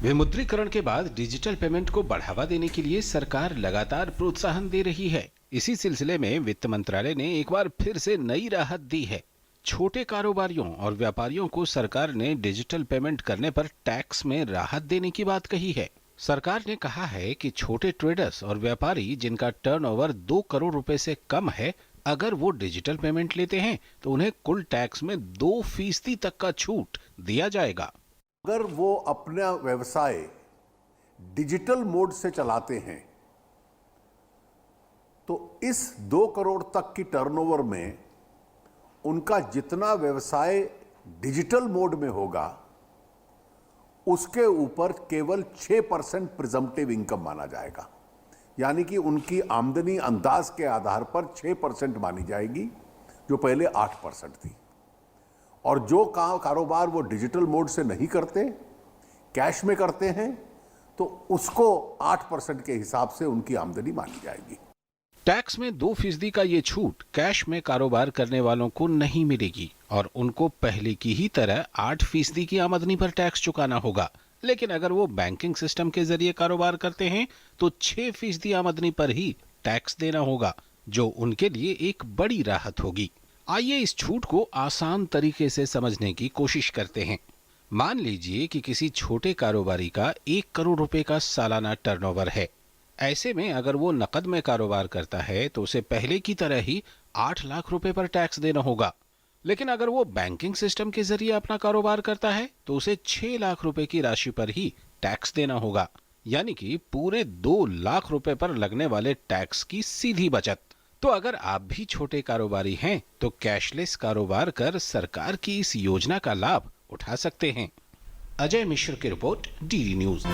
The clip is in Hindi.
विमुद्रीकरण के बाद डिजिटल पेमेंट को बढ़ावा देने के लिए सरकार लगातार प्रोत्साहन दे रही है। इसी सिलसिले में वित्त मंत्रालय ने एक बार फिर से नई राहत दी है। छोटे कारोबारियों और व्यापारियों को सरकार ने डिजिटल पेमेंट करने पर टैक्स में राहत देने की बात कही है। सरकार ने कहा है कि छोटे ट्रेडर्स और व्यापारी जिनका टर्नओवर 2 करोड़ रुपए से कम है, अगर वो डिजिटल पेमेंट लेते हैं तो उन्हें कुल टैक्स में 2% तक का छूट दिया जाएगा। अगर वो अपना व्यवसाय डिजिटल मोड से चलाते हैं तो इस 2 करोड़ तक की टर्नओवर में उनका जितना व्यवसाय डिजिटल मोड में होगा उसके ऊपर केवल 6% प्रिजम्पटिव इनकम माना जाएगा। यानी कि उनकी आमदनी अंदाज के आधार पर 6% मानी जाएगी, जो पहले 8% थी। और जो कारोबार वो डिजिटल मोड से नहीं करते, कैश में करते हैं, तो उसको 8% के हिसाब से उनकी आमदनी मानी जाएगी। टैक्स में 2% का ये छूट कैश में कारोबार करने वालों को नहीं मिलेगी और उनको पहले की ही तरह 8% की आमदनी पर टैक्स चुकाना होगा। लेकिन अगर वो बैंकिंग सिस्टम के जरिए कारोबार करते हैं तो 6% आमदनी पर ही टैक्स देना होगा, जो उनके लिए एक बड़ी राहत होगी। आइए इस छूट को आसान तरीके से समझने की कोशिश करते हैं। मान लीजिए कि किसी छोटे कारोबारी का 1 करोड़ रुपए का सालाना टर्नओवर है। ऐसे में अगर वो नकद में कारोबार करता है तो उसे पहले की तरह ही 8 लाख रुपए पर टैक्स देना होगा। लेकिन अगर वो बैंकिंग सिस्टम के जरिए अपना कारोबार करता है तो उसे 6 लाख रुपए की राशि पर ही टैक्स देना होगा, यानी कि पूरे 2 लाख रुपए पर लगने वाले टैक्स की सीधी बचत। तो अगर आप भी छोटे कारोबारी हैं तो कैशलेस कारोबार कर सरकार की इस योजना का लाभ उठा सकते हैं। अजय मिश्र की रिपोर्ट, डीडी न्यूज।